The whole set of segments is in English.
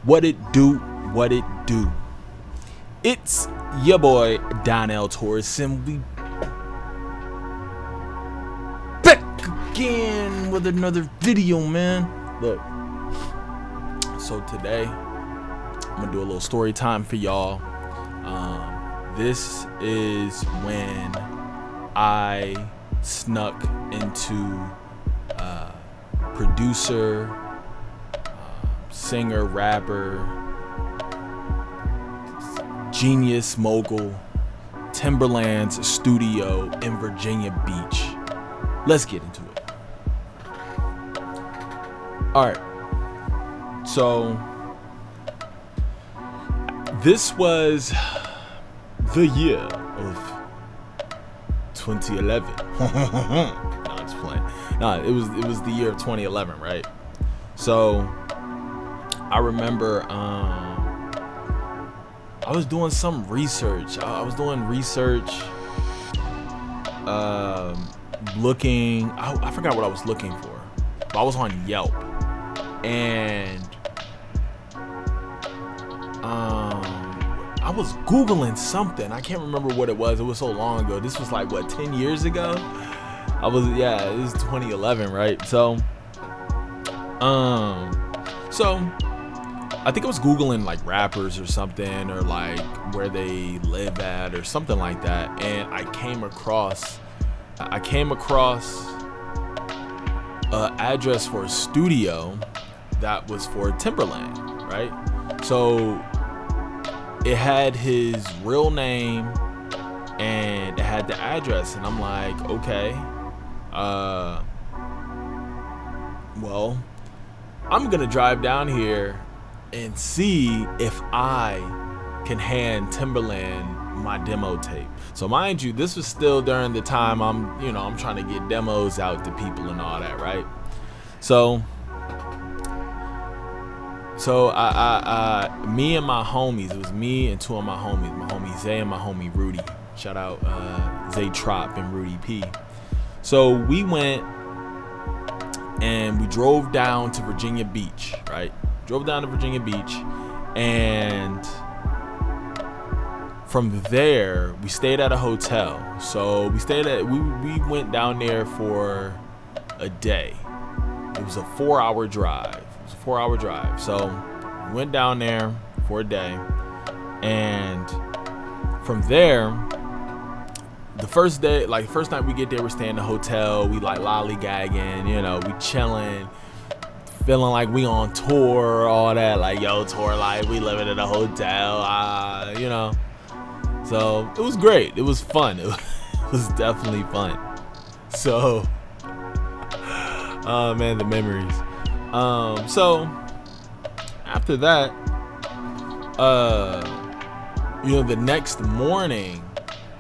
What it do? What it do? It's your boy Donnell Torres, and we back again with another video, man. Look, so today I'm gonna do a little story time for y'all. This is when I snuck into producer, singer, rapper, genius mogul Timbaland's studio in Virginia Beach. Let's get into it. Alright, so this was the year of 2011. No, it's playing. No, it was the year of 2011, right? So I remember I was doing some research. I was doing research, looking. I forgot what I was looking for, but I was on Yelp, and I was Googling something. I can't remember what it was. It was so long ago. This was like, what, 10 years ago? It was 2011, right? So I think I was Googling like rappers or something, or like where they live at or something like that, and I came across an address for a studio that was for Timbaland, right? So it had his real name and it had the address, and I'm like, okay, well, I'm gonna drive down here and see if I can hand Timbaland my demo tape. So mind you, this was still during the time I'm trying to get demos out to people and all that, right? So me and my homies, it was me and two of my homie Zay and my homie Rudy. Shout out Zay Trop and Rudy P. So we went and we drove down to Virginia Beach, right? Drove down to Virginia Beach, and from there we stayed at a hotel. So we went down there for a day. It was a 4-hour drive. So we went down there for a day, and from there, the first night we get there, we're staying in the hotel. We like lollygagging, we chilling, feeling like we on tour, all that, like, yo, tour life, we living in a hotel, So it was great. It was fun. It was definitely fun. So, oh man, the memories. So after that, the next morning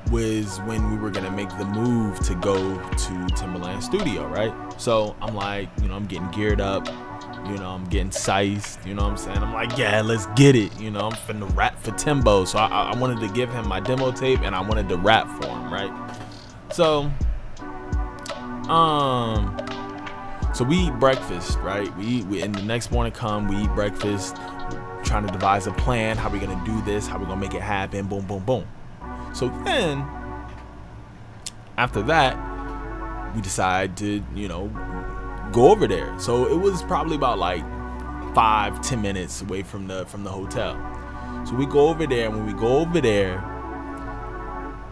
was when we were gonna make the move to go to Timbaland studio, right? So I'm like, I'm getting geared up, I'm getting sized, you know what I'm saying? I'm like, yeah, let's get it, I'm finna rap for Timbo. So I wanted to give him my demo tape, and I wanted to rap for him, right? So we eat breakfast, right? We and the next morning we eat breakfast, trying to devise a plan, how we gonna do this, how we gonna make it happen, boom, boom, boom. So then, after that, we decide to, go over there. So it was probably about like 5-10 minutes away from the hotel. So we go over there, and when we go over there,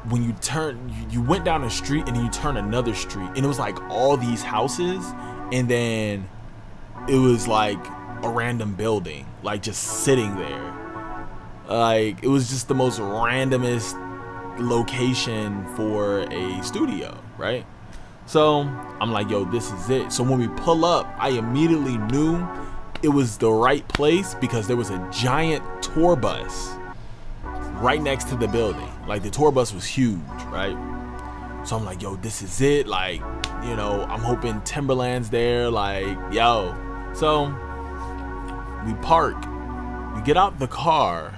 when you went down a street and then you turn another street, and it was like all these houses, and then it was like a random building, like just sitting there. Like, it was just the most randomest location for a studio, right? So I'm like, yo, this is it. So when we pull up, I immediately knew it was the right place, because there was a giant tour bus right next to the building. Like, the tour bus was huge, right? So I'm like, yo, this is it. Like, I'm hoping Timbaland's there. Like, yo. So we park, we get out the car,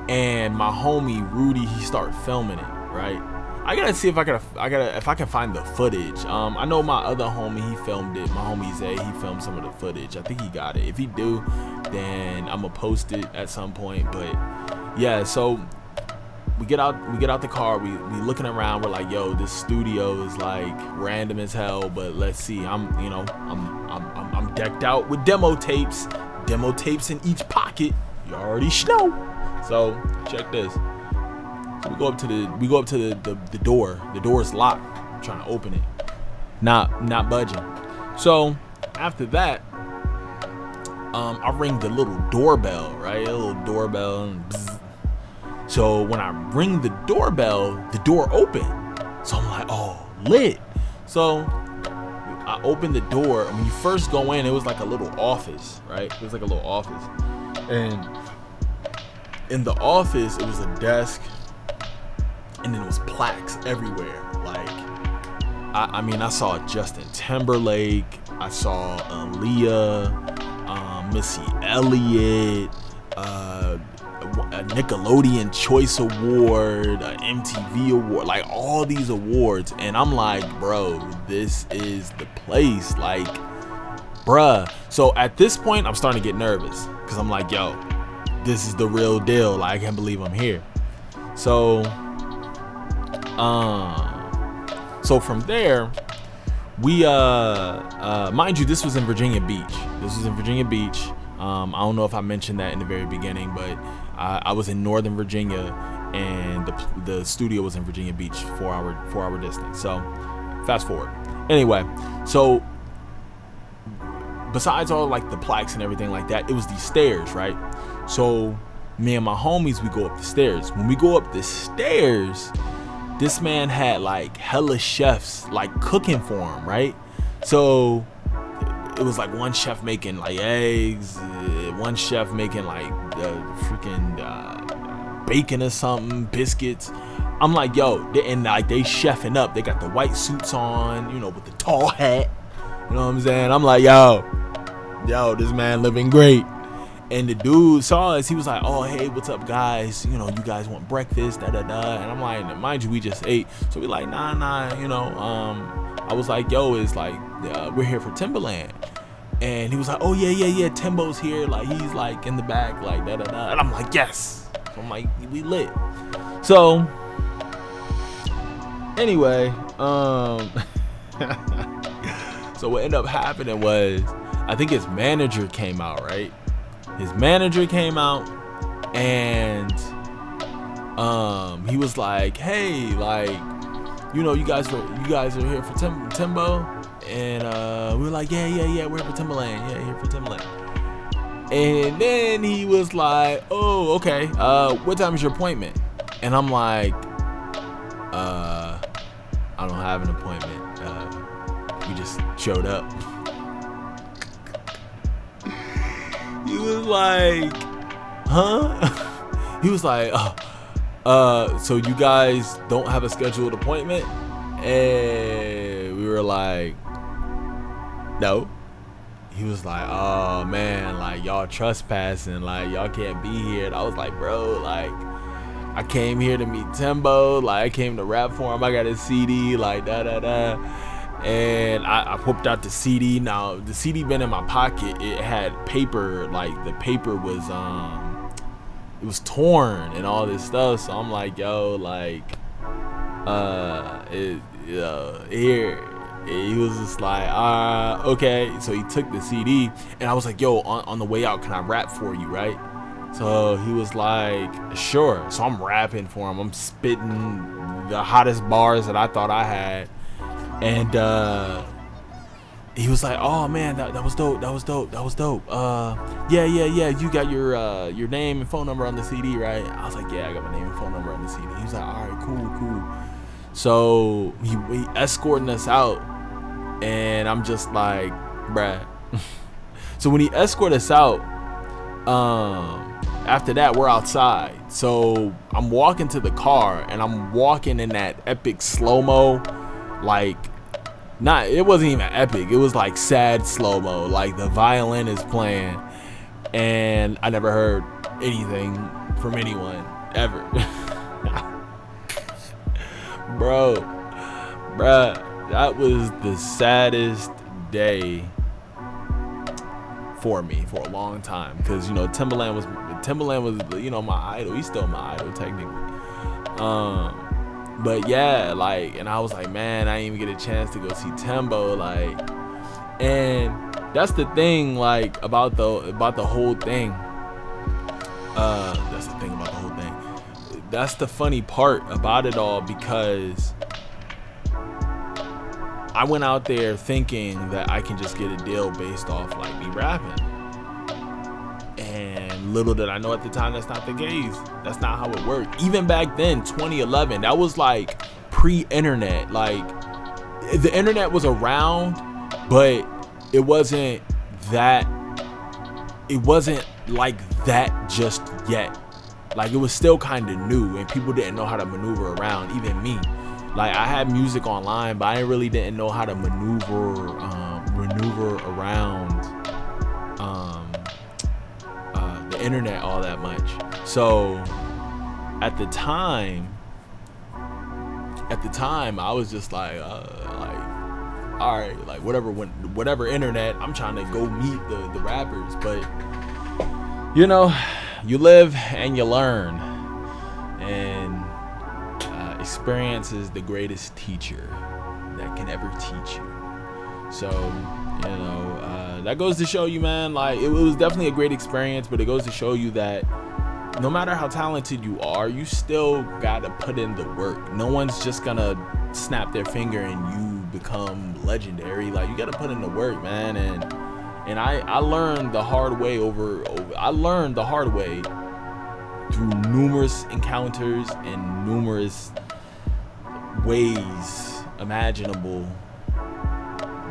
and my homie Rudy, he started filming it, right? I gotta see if if I can find the footage. I know my other homie, he filmed it. My homie Zay, he filmed some of the footage. I think he got it. If he do, then I'm gonna post it at some point. But yeah, so we get out the car. We looking around. We're like, yo, this studio is like random as hell. But let's see. I'm decked out with demo tapes in each pocket. You already know. So check this. So we go up to the door. The door is locked. I'm trying to open it. Not budging. So after that, I ring the little doorbell, right? A little doorbell. And bzz. So when I ring the doorbell, the door opened. So I'm like, oh, lit. So I opened the door. When you first go in, it was like a little office, right? It was like a little office. And in the office, it was a desk. And then it was plaques everywhere. Like, I saw Justin Timberlake. I saw Aaliyah, Missy Elliott, a Nickelodeon Choice Award, an MTV Award, like all these awards. And I'm like, bro, this is the place. Like, bruh. So at this point, I'm starting to get nervous because I'm like, yo, this is the real deal. Like, I can't believe I'm here. So from there, we mind you, this was in Virginia Beach. I don't know if I mentioned that in the very beginning, but I was in Northern Virginia, and the studio was in Virginia Beach, 4-hour distance. So fast forward. Anyway, so besides all like the plaques and everything like that, it was these stairs, right? So me and my homies, we go up the stairs. When we go up the stairs, this man had like hella chefs like cooking for him, right? So it was like one chef making like eggs, one chef making like freaking bacon or something, biscuits. I'm like, yo, and like they chefing up. They got the white suits on, you know, with the tall hat. You know what I'm saying? I'm like, yo, this man living great. And the dude saw us. He was like, oh, hey, what's up, guys? You know, you guys want breakfast, da-da-da. And I'm like, mind you, we just ate. So we like, nah, you know. I was like, yo, it's like, we're here for Timbaland. And he was like, oh, yeah, Timbo's here. Like, he's like in the back, like, da-da-da. And I'm like, yes. So I'm like, we lit. So, anyway, so what ended up happening was, I think his manager came out, right? His manager came out, and he was like, hey, like, you know, you guys are here for Timbo. And we were like, yeah, we're here for Timbaland. Yeah, here for Timbaland. And then he was like, oh, okay, what time is your appointment? And I'm like, I don't have an appointment. We just showed up. He was like, huh? He was like, so you guys don't have a scheduled appointment? And we were like, no. He was like, oh man, like y'all trespassing, like y'all can't be here. And I was like, bro, like I came here to meet Timbo, like I came to rap for him. I got his CD, like da. And I whipped out the CD. Now the CD been in my pocket. It had paper, like the paper was it was torn and all this stuff. So I'm like, yo, like here. He was just like, okay. So he took the CD, and I was like, yo, on the way out, can I rap for you, right? So he was like, sure. So I'm rapping for him. I'm spitting the hottest bars that I thought I had. And he was like, oh man, that was dope. Yeah, you got your name and phone number on the CD, right? I was like, yeah, I got my name and phone number on the CD. He was like, all right, cool. So he escorting us out, and I'm just like, bruh. So when he escorted us out, after that we're outside. So I'm walking to the car, and I'm walking in that epic slow-mo, like, it wasn't even epic, it was like sad slow-mo, like the violin is playing, and I never heard anything from anyone ever. bruh, that was the saddest day for me for a long time, because Timbaland was my idol. He's still my idol technically. But yeah, like, and I was like, man, I didn't even get a chance to go see Timbo, like, and that's the thing, like, about the whole thing. That's the thing about the whole thing. That's the funny part about it all, because I went out there thinking that I can just get a deal based off like me rapping. And little did I know at the time that's not the case. That's not how it worked. Even back then, 2011, that was like pre-internet. Like, the internet was around, but it wasn't like that just yet. Like, it was still kind of new, and people didn't know how to maneuver around, even me. Like, I had music online, but I really didn't know how to maneuver around the internet all that much. So at the time, I was just like, all right, like, whatever internet, I'm trying to go meet the rappers. But you live and you learn, and experience is the greatest teacher that can ever teach you. So that goes to show you, man, like, it was definitely a great experience, but it goes to show you that no matter how talented you are, you still gotta put in the work. No one's just gonna snap their finger and you become legendary. Like, you gotta put in the work, man. And I learned the hard way I learned the hard way through numerous encounters and numerous ways imaginable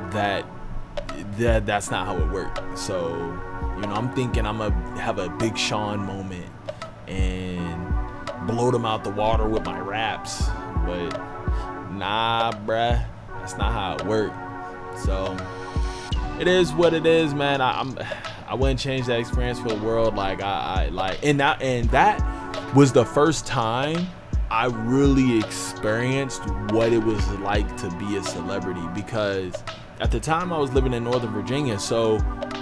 that's not how it worked. So I'm thinking I'm gonna have a Big Sean moment and blow them out the water with my raps, but nah, bruh, that's not how it worked. So it is what it is, man. I wouldn't change that experience for the world. Like, and that was the first time I really experienced what it was like to be a celebrity, because at the time I was living in Northern Virginia, so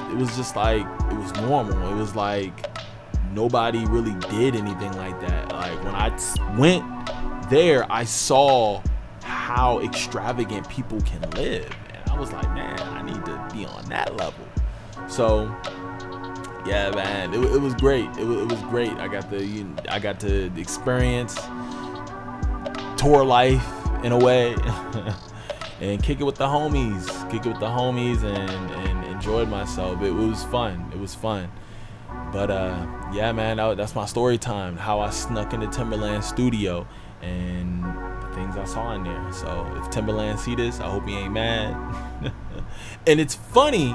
it was just like, it was normal. It was like nobody really did anything like that. Like, when I went there, I saw how extravagant people can live, and I was like, man, I need to be on that level. So yeah, man, it was great. It was great. I got to experience tour life in a way. And kick it with the homies, and enjoyed myself. It was fun. But yeah, man, that's my story time. How I snuck into Timbaland studio and the things I saw in there. So if Timbaland see this, I hope he ain't mad. And it's funny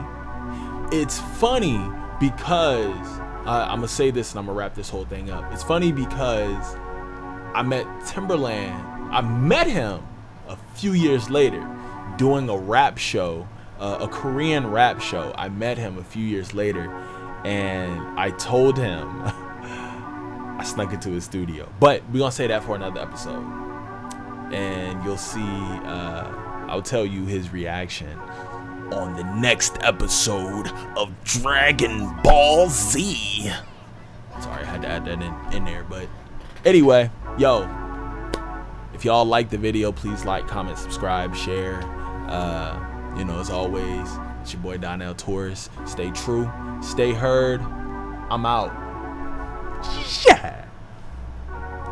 because I'm gonna say this and I'm gonna wrap this whole thing up. It's funny because I met Timbaland. I met him a few years later doing a rap show, a Korean rap show. I met him a few years later, and I told him I snuck into his studio. But we're gonna say that for another episode, and you'll see. I'll tell you his reaction on the next episode of Dragon Ball Z. Sorry, I had to add that in there. But anyway, yo, if y'all like the video, please like, comment, subscribe, share. As always, it's your boy Donnell Torres. Stay true, stay heard. I'm out. Yeah.